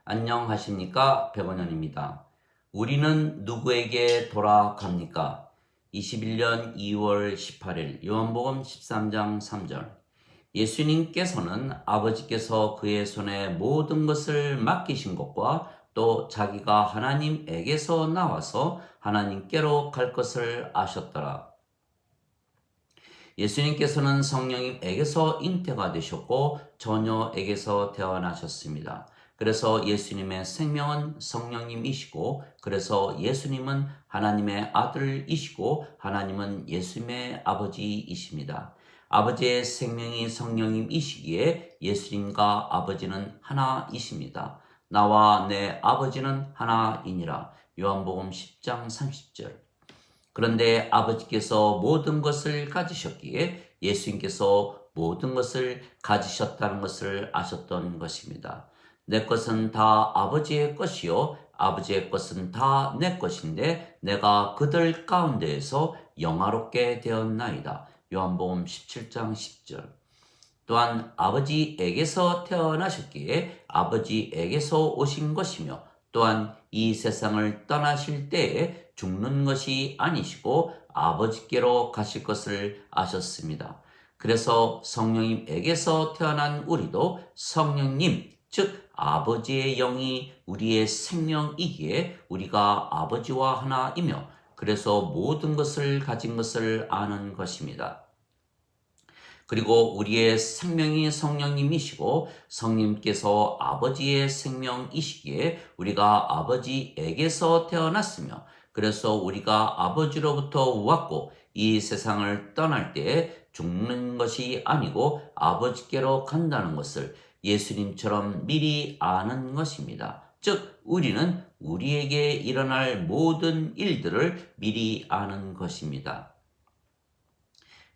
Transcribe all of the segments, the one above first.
안녕하십니까? 백원현입니다. 우리는 누구에게 돌아갑니까? 21년 2월 18일 요한복음 13장 3절. 예수님께서는 아버지께서 그의 손에 모든 것을 맡기신 것과 또 자기가 하나님에게서 나와서 하나님께로 갈 것을 아셨더라. 예수님께서는 성령님에게서 잉태가 되셨고 처녀에게서 태어나셨습니다. 그래서 예수님의 생명은 성령님이시고, 그래서 예수님은 하나님의 아들이시고 하나님은 예수님의 아버지이십니다. 아버지의 생명이 성령님이시기에 예수님과 아버지는 하나이십니다. 나와 내 아버지는 하나이니라. 요한복음 10장 30절. 그런데 아버지께서 모든 것을 가지셨기에 예수님께서 모든 것을 가지셨다는 것을 아셨던 것입니다. 내 것은 다 아버지의 것이요 아버지의 것은 다 내 것인데 내가 그들 가운데에서 영화롭게 되었나이다. 요한복음 17장 10절. 또한 아버지에게서 태어나셨기에 아버지에게서 오신 것이며, 또한 이 세상을 떠나실 때에 죽는 것이 아니시고 아버지께로 가실 것을 아셨습니다. 그래서 성령님에게서 태어난 우리도 성령님, 즉 아버지의 영이 우리의 생명이기에 우리가 아버지와 하나이며, 그래서 모든 것을 가진 것을 아는 것입니다. 그리고 우리의 생명이 성령님이시고 성령님께서 아버지의 생명이시기에 우리가 아버지에게서 태어났으며, 그래서 우리가 아버지로부터 왔고 이 세상을 떠날 때 죽는 것이 아니고 아버지께로 간다는 것을 예수님처럼 미리 아는 것입니다. 즉 우리는 우리에게 일어날 모든 일들을 미리 아는 것입니다.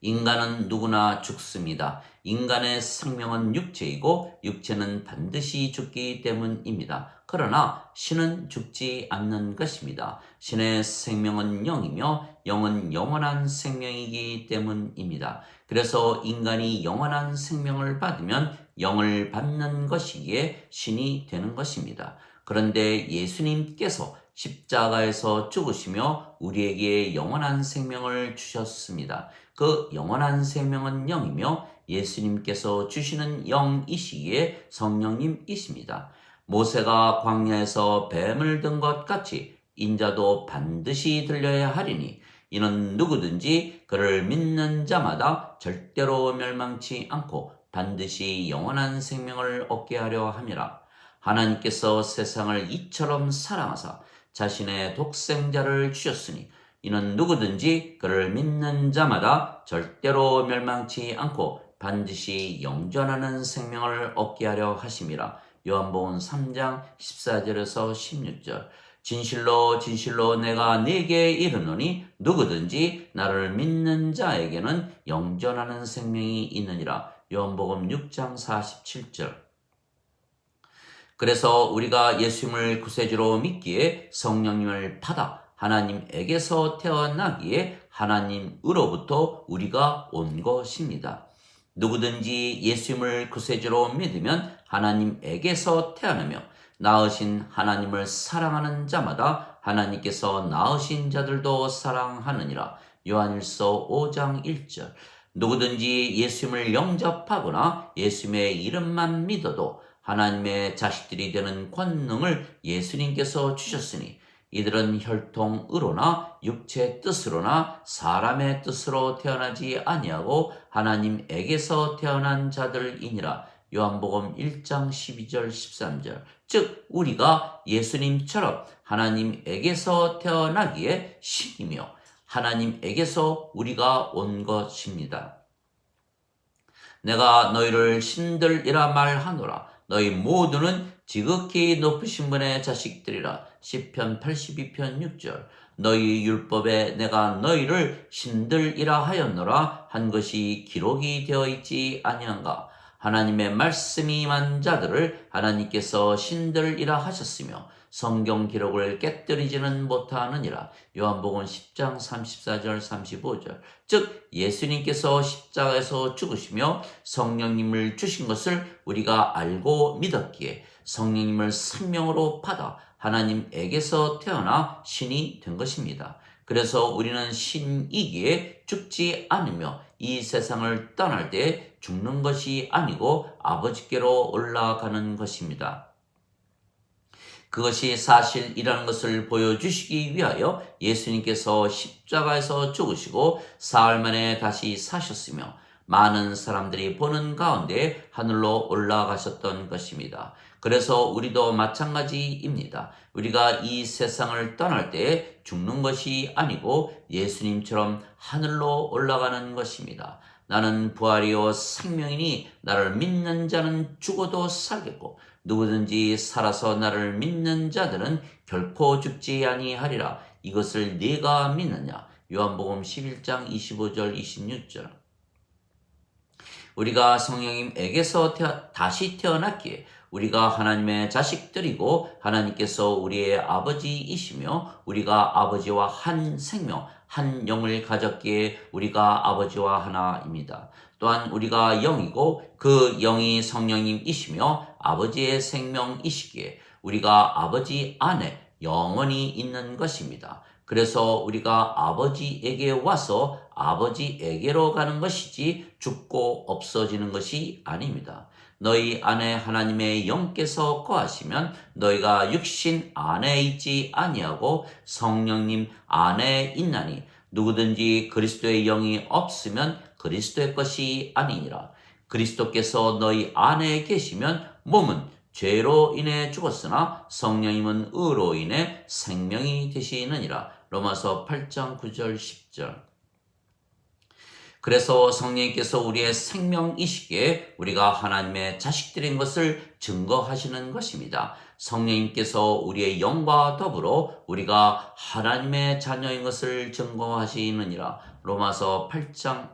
인간은 누구나 죽습니다. 인간의 생명은 육체이고 육체는 반드시 죽기 때문입니다. 그러나 신은 죽지 않는 것입니다. 신의 생명은 영이며 영은 영원한 생명이기 때문입니다. 그래서 인간이 영원한 생명을 받으면 영을 받는 것이기에 신이 되는 것입니다. 그런데 예수님께서 십자가에서 죽으시며 우리에게 영원한 생명을 주셨습니다. 그 영원한 생명은 영이며 예수님께서 주시는 영이시기에 성령님이십니다. 모세가 광야에서 뱀을 든 것 같이 인자도 반드시 들려야 하리니 이는 누구든지 그를 믿는 자마다 절대로 멸망치 않고 반드시 영원한 생명을 얻게 하려 함이라. 하나님께서 세상을 이처럼 사랑하사 자신의 독생자를 주셨으니 이는 누구든지 그를 믿는 자마다 절대로 멸망치 않고 반드시 영존하는 생명을 얻게 하려 하심이라. 요한복음 3장 14절에서 16절. 진실로 진실로 내가 네게 이르노니 누구든지 나를 믿는 자에게는 영존하는 생명이 있느니라. 요한복음 6장 47절. 그래서 우리가 예수님을 구세주로 믿기에 성령님을 받아 하나님에게서 태어나기에 하나님으로부터 우리가 온 것입니다. 누구든지 예수님을 구세주로 믿으면 하나님에게서 태어나며 낳으신 하나님을 사랑하는 자마다 하나님께서 낳으신 자들도 사랑하느니라. 요한일서 5장 1절. 누구든지 예수님을 영접하거나 예수님의 이름만 믿어도 하나님의 자식들이 되는 권능을 예수님께서 주셨으니 이들은 혈통으로나 육체 뜻으로나 사람의 뜻으로 태어나지 아니하고 하나님에게서 태어난 자들이니라. 요한복음 1장 12절 13절. 즉 우리가 예수님처럼 하나님에게서 태어나기에 신이며 하나님에게서 우리가 온 것입니다. 내가 너희를 신들이라 말하노라. 너희 모두는 지극히 높으신 분의 자식들이라. 시편 82편 6절. 너희 율법에 내가 너희를 신들이라 하였노라 한 것이 기록이 되어 있지 아니한가. 하나님의 말씀이 임한 자들을 하나님께서 신들이라 하셨으며 성경 기록을 깨뜨리지는 못하느니라. 요한복음 10장 34절 35절. 즉 예수님께서 십자가에서 죽으시며 성령님을 주신 것을 우리가 알고 믿었기에 성령님을 생명으로 받아 하나님에게서 태어나 신이 된 것입니다. 그래서 우리는 신이기에 죽지 않으며 이 세상을 떠날 때 죽는 것이 아니고 아버지께로 올라가는 것입니다. 그것이 사실이라는 것을 보여주시기 위하여 예수님께서 십자가에서 죽으시고 사흘 만에 다시 사셨으며 많은 사람들이 보는 가운데 하늘로 올라가셨던 것입니다. 그래서 우리도 마찬가지입니다. 우리가 이 세상을 떠날 때 죽는 것이 아니고 예수님처럼 하늘로 올라가는 것입니다. 나는 부활이요 생명이니 나를 믿는 자는 죽어도 살겠고 누구든지 살아서 나를 믿는 자들은 결코 죽지 아니하리라. 이것을 네가 믿느냐? 요한복음 11장 25절 26절. 우리가 성령님에게서 다시 태어났기에 우리가 하나님의 자식들이고 하나님께서 우리의 아버지이시며 우리가 아버지와 한 생명, 한 영을 가졌기에 우리가 아버지와 하나입니다. 또한 우리가 영이고 그 영이 성령님이시며 아버지의 생명이시기에 우리가 아버지 안에 영원히 있는 것입니다. 그래서 우리가 아버지에게 와서 아버지에게로 가는 것이지 죽고 없어지는 것이 아닙니다. 너희 안에 하나님의 영께서 거하시면 너희가 육신 안에 있지 아니하고 성령님 안에 있나니 누구든지 그리스도의 영이 없으면 그리스도의 것이 아니니라. 그리스도께서 너희 안에 계시면 몸은 죄로 인해 죽었으나 성령님은 의로 인해 생명이 되시느니라. 로마서 8장 9절 10절. 그래서 성령님께서 우리의 생명이시기에 우리가 하나님의 자식들인 것을 증거하시는 것입니다. 성령님께서 우리의 영과 더불어 우리가 하나님의 자녀인 것을 증거하시느니라. 로마서 8장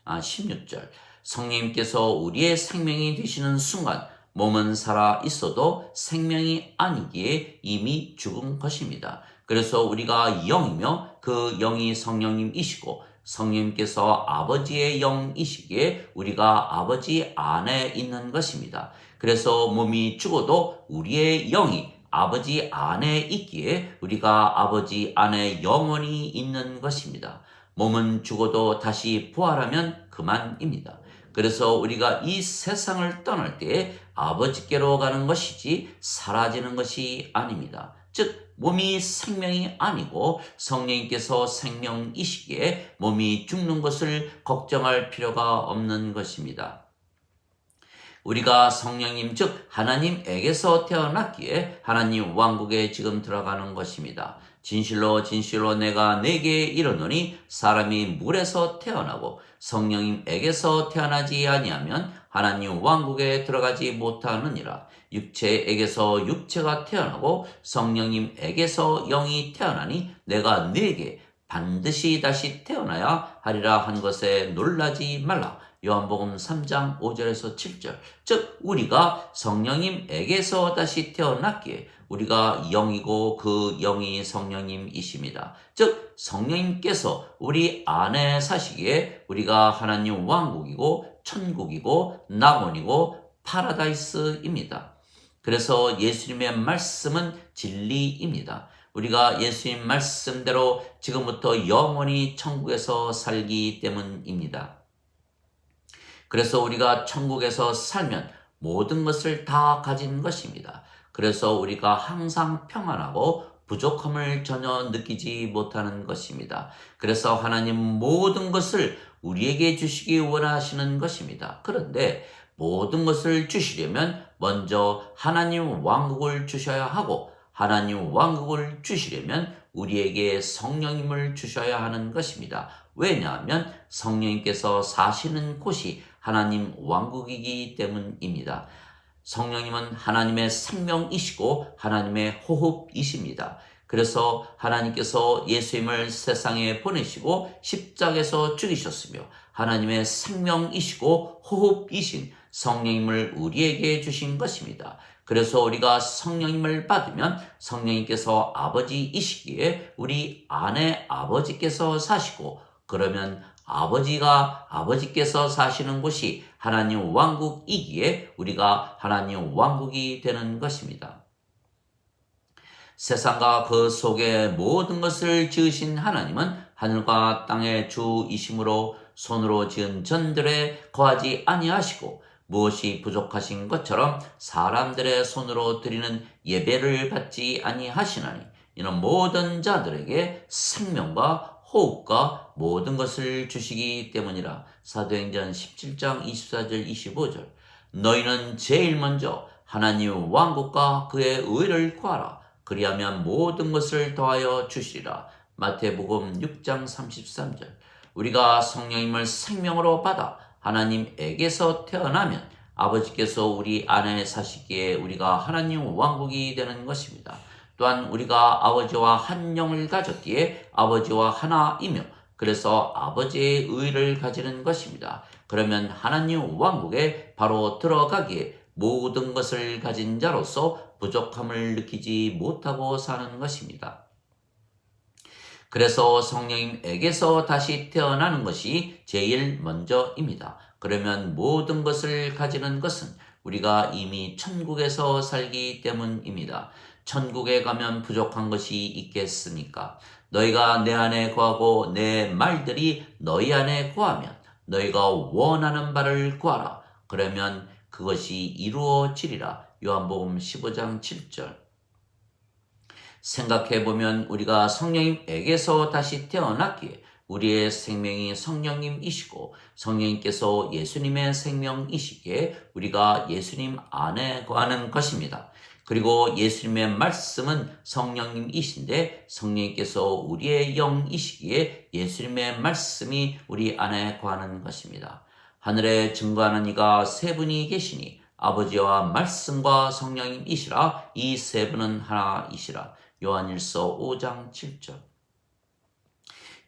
16절. 성령님께서 우리의 생명이 되시는 순간 몸은 살아 있어도 생명이 아니기에 이미 죽은 것입니다. 그래서 우리가 영이며 그 영이 성령님이시고 성령님께서 아버지의 영이시기에 우리가 아버지 안에 있는 것입니다. 그래서 몸이 죽어도 우리의 영이 아버지 안에 있기에 우리가 아버지 안에 영원히 있는 것입니다. 몸은 죽어도 다시 부활하면 그만입니다. 그래서 우리가 이 세상을 떠날 때 아버지께로 가는 것이지 사라지는 것이 아닙니다. 즉 몸이 생명이 아니고 성령님께서 생명이시기에 몸이 죽는 것을 걱정할 필요가 없는 것입니다. 우리가 성령님 즉 하나님에게서 태어났기에 하나님 왕국에 지금 들어가는 것입니다. 진실로 진실로 내가 네게 이르노니 사람이 물에서 태어나고 성령님에게서 태어나지 아니하면 하나님 왕국에 들어가지 못하느니라. 육체에게서 육체가 태어나고 성령님에게서 영이 태어나니 내가 네게 반드시 다시 태어나야 하리라 한 것에 놀라지 말라. 요한복음 3장 5절에서 7절. 즉 우리가 성령님에게서 다시 태어났기에 우리가 영이고 그 영이 성령님이십니다. 즉 성령님께서 우리 안에 사시기에 우리가 하나님 왕국이고 천국이고 낙원이고 파라다이스입니다. 그래서 예수님의 말씀은 진리입니다. 우리가 예수님 말씀대로 지금부터 영원히 천국에서 살기 때문입니다. 그래서 우리가 천국에서 살면 모든 것을 다 가진 것입니다. 그래서 우리가 항상 평안하고 부족함을 전혀 느끼지 못하는 것입니다. 그래서 하나님 모든 것을 우리에게 주시기 원하시는 것입니다. 그런데 모든 것을 주시려면 먼저 하나님 왕국을 주셔야 하고 하나님 왕국을 주시려면 우리에게 성령님을 주셔야 하는 것입니다. 왜냐하면 성령님께서 사시는 곳이 하나님 왕국이기 때문입니다. 성령님은 하나님의 생명이시고 하나님의 호흡이십니다. 그래서 하나님께서 예수님을 세상에 보내시고 십자가에서 죽이셨으며 하나님의 생명이시고 호흡이신 성령님을 우리에게 주신 것입니다. 그래서 우리가 성령님을 받으면 성령님께서 아버지이시기에 우리 안에 아버지께서 사시고 그러면 아버지께서 사시는 곳이 하나님 왕국이기에 우리가 하나님 왕국이 되는 것입니다. 세상과 그 속의 모든 것을 지으신 하나님은 하늘과 땅의 주이심으로 손으로 지은 전들에 거하지 아니하시고 무엇이 부족하신 것처럼 사람들의 손으로 드리는 예배를 받지 아니하시나니 이는 모든 자들에게 생명과 호흡과 모든 것을 주시기 때문이라. 사도행전 17장 24절 25절. 너희는 제일 먼저 하나님 왕국과 그의 의를 구하라. 그리하면 모든 것을 더하여 주시리라. 마태복음 6장 33절. 우리가 성령님을 생명으로 받아 하나님에게서 태어나면 아버지께서 우리 안에 사시기에 우리가 하나님 왕국이 되는 것입니다. 또한 우리가 아버지와 한 영을 가졌기에 아버지와 하나이며 그래서 아버지의 의를 가지는 것입니다. 그러면 하나님 왕국에 바로 들어가기에 모든 것을 가진 자로서 부족함을 느끼지 못하고 사는 것입니다. 그래서 성령님에게서 다시 태어나는 것이 제일 먼저입니다. 그러면 모든 것을 가지는 것은 우리가 이미 천국에서 살기 때문입니다. 천국에 가면 부족한 것이 있겠습니까? 너희가 내 안에 거하고 내 말들이 너희 안에 거하면 너희가 원하는 바를 구하라. 그러면 그것이 이루어지리라. 요한복음 15장 7절. 생각해보면 우리가 성령님에게서 다시 태어났기에 우리의 생명이 성령님이시고 성령님께서 예수님의 생명이시기에 우리가 예수님 안에 거하는 것입니다. 그리고 예수님의 말씀은 성령님이신데 성령님께서 우리의 영이시기에 예수님의 말씀이 우리 안에 거하는 것입니다. 하늘에 증거하는 이가 세 분이 계시니 아버지와 말씀과 성령님이시라. 이 세 분은 하나이시라. 요한일서 5장 7절.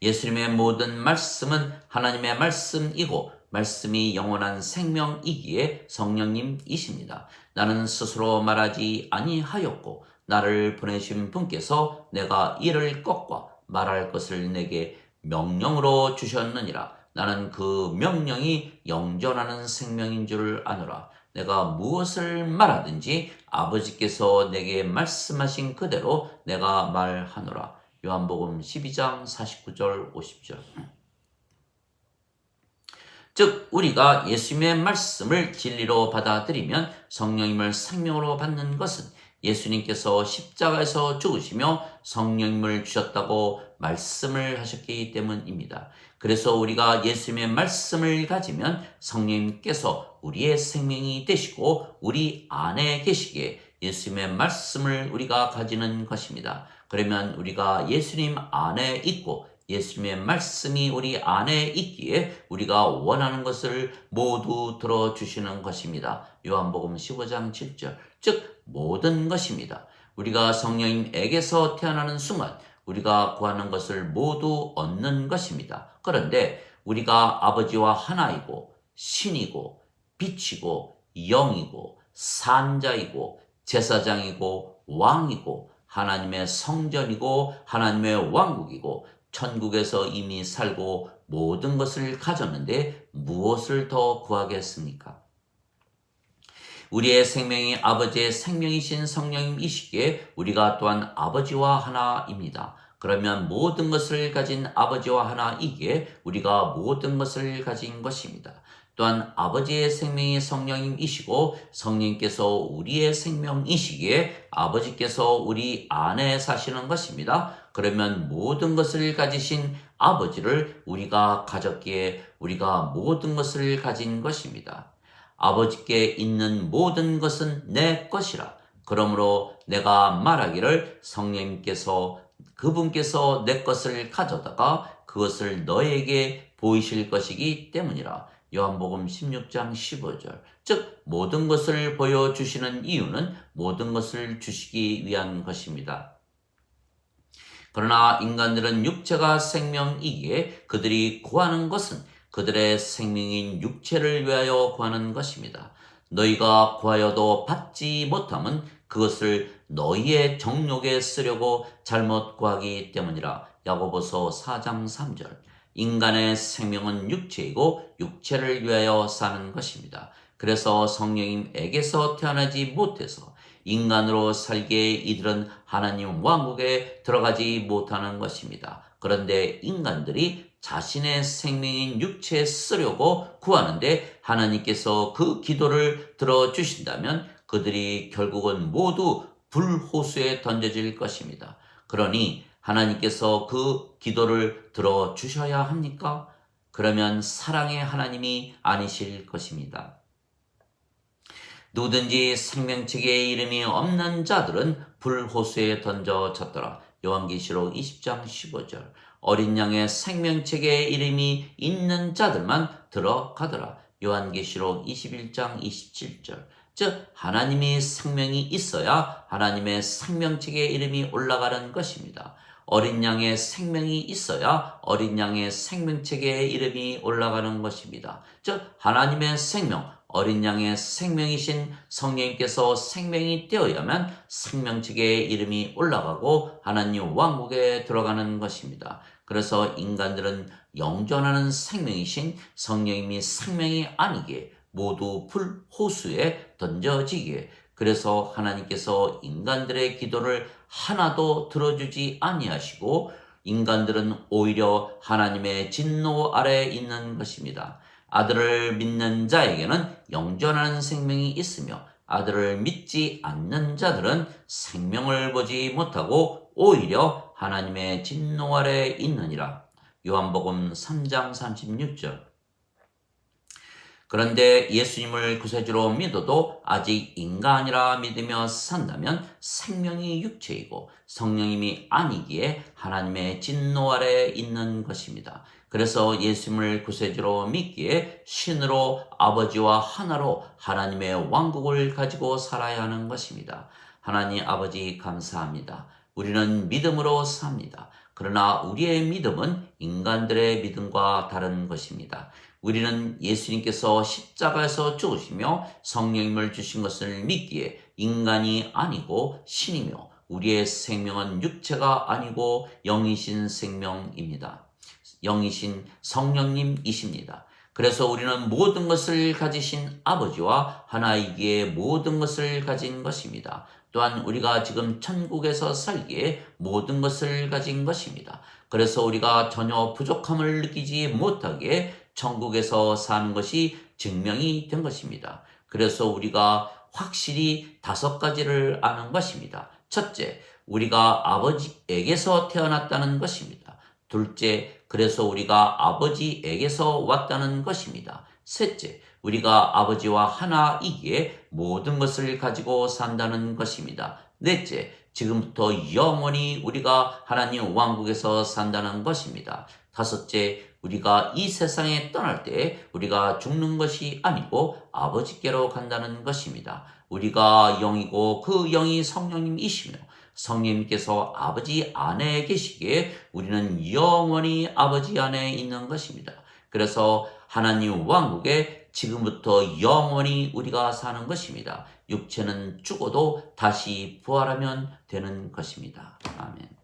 예수님의 모든 말씀은 하나님의 말씀이고 말씀이 영원한 생명이기에 성령님이십니다. 나는 스스로 말하지 아니하였고 나를 보내신 분께서 내가 이를 것과 말할 것을 내게 명령으로 주셨느니라. 나는 그 명령이 영존하는 생명인 줄 아노라. 내가 무엇을 말하든지 아버지께서 내게 말씀하신 그대로 내가 말하노라. 요한복음 12장 49절 50절. 즉 우리가 예수님의 말씀을 진리로 받아들이면 성령님을 생명으로 받는 것은 예수님께서 십자가에서 죽으시며 성령님을 주셨다고 말씀을 하셨기 때문입니다. 그래서 우리가 예수님의 말씀을 가지면 성령님께서 우리의 생명이 되시고 우리 안에 계시기에 예수님의 말씀을 우리가 가지는 것입니다. 그러면 우리가 예수님 안에 있고 예수님의 말씀이 우리 안에 있기에 우리가 원하는 것을 모두 들어주시는 것입니다. 요한복음 15장 7절. 즉 모든 것입니다. 우리가 성령님에게서 태어나는 순간 우리가 구하는 것을 모두 얻는 것입니다. 그런데 우리가 아버지와 하나이고 신이고 빛이고 영이고 산자이고 제사장이고 왕이고 하나님의 성전이고 하나님의 왕국이고 천국에서 이미 살고 모든 것을 가졌는데 무엇을 더 구하겠습니까? 우리의 생명이 아버지의 생명이신 성령님이시기에 우리가 또한 아버지와 하나입니다. 그러면 모든 것을 가진 아버지와 하나이기에 우리가 모든 것을 가진 것입니다. 또한 아버지의 생명이 성령님이시고 성령님께서 우리의 생명이시기에 아버지께서 우리 안에 사시는 것입니다. 그러면 모든 것을 가지신 아버지를 우리가 가졌기에 우리가 모든 것을 가진 것입니다. 아버지께 있는 모든 것은 내 것이라. 그러므로 내가 말하기를 성령님께서 그분께서 내 것을 가져다가 그것을 너에게 보이실 것이기 때문이라. 요한복음 16장 15절. 즉 모든 것을 보여주시는 이유는 모든 것을 주시기 위한 것입니다. 그러나 인간들은 육체가 생명이기에 그들이 구하는 것은 그들의 생명인 육체를 위하여 구하는 것입니다. 너희가 구하여도 받지 못함은 그것을 너희의 정욕에 쓰려고 잘못 구하기 때문이라. 야고보서 4장 3절. 인간의 생명은 육체이고 육체를 위하여 사는 것입니다. 그래서 성령님에게서 태어나지 못해서 인간으로 살기에 이들은 하나님 왕국에 들어가지 못하는 것입니다. 그런데 인간들이 자신의 생명인 육체에 쓰려고 구하는데 하나님께서 그 기도를 들어주신다면 그들이 결국은 모두 불호수에 던져질 것입니다. 그러니 하나님께서 그 기도를 들어주셔야 합니까? 그러면 사랑의 하나님이 아니실 것입니다. 누구든지 생명책에 이름이 없는 자들은 불호수에 던져졌더라. 요한계시록 20장 15절. 어린 양의 생명책에 이름이 있는 자들만 들어가더라. 요한계시록 21장 27절. 즉 하나님의 생명이 있어야 하나님의 생명책에 이름이 올라가는 것입니다. 어린 양의 생명이 있어야 어린 양의 생명책에 이름이 올라가는 것입니다. 즉 하나님의 생명, 어린 양의 생명이신 성령님께서 생명이 되어야만 생명책에 이름이 올라가고 하나님 왕국에 들어가는 것입니다. 그래서 인간들은 영존하는 생명이신 성령님이 생명이 아니기에 모두 불호수에 던져지기에, 그래서 하나님께서 인간들의 기도를 하나도 들어주지 아니하시고 인간들은 오히려 하나님의 진노 아래에 있는 것입니다. 아들을 믿는 자에게는 영존하는 생명이 있으며 아들을 믿지 않는 자들은 생명을 보지 못하고 오히려 하나님의 진노 아래에 있느니라. 요한복음 3장 36절. 그런데 예수님을 구세주로 믿어도 아직 인간이라 믿으며 산다면 생명이 육체이고 성령님이 아니기에 하나님의 진노 아래에 있는 것입니다. 그래서 예수님을 구세주로 믿기에 신으로 아버지와 하나로 하나님의 왕국을 가지고 살아야 하는 것입니다. 하나님 아버지 감사합니다. 우리는 믿음으로 삽니다. 그러나 우리의 믿음은 인간들의 믿음과 다른 것입니다. 우리는 예수님께서 십자가에서 죽으시며 성령님을 주신 것을 믿기에 인간이 아니고 신이며 우리의 생명은 육체가 아니고 영이신 생명입니다. 영이신 성령님이십니다. 그래서 우리는 모든 것을 가지신 아버지와 하나이기에 모든 것을 가진 것입니다. 또한 우리가 지금 천국에서 살기에 모든 것을 가진 것입니다. 그래서 우리가 전혀 부족함을 느끼지 못하기에 천국에서 사는 것이 증명이 된 것입니다. 그래서 우리가 확실히 5가지를 아는 것입니다. 첫째, 우리가 아버지에게서 태어났다는 것입니다. 둘째, 그래서 우리가 아버지에게서 왔다는 것입니다. 셋째, 우리가 아버지와 하나이기에 모든 것을 가지고 산다는 것입니다. 넷째, 지금부터 영원히 우리가 하나님 왕국에서 산다는 것입니다. 다섯째, 우리가 이 세상에 떠날 때 우리가 죽는 것이 아니고 아버지께로 간다는 것입니다. 우리가 영이고 그 영이 성령님이시며 성령님께서 아버지 안에 계시기에 우리는 영원히 아버지 안에 있는 것입니다. 그래서 하나님 왕국에 지금부터 영원히 우리가 사는 것입니다. 육체는 죽어도 다시 부활하면 되는 것입니다. 아멘.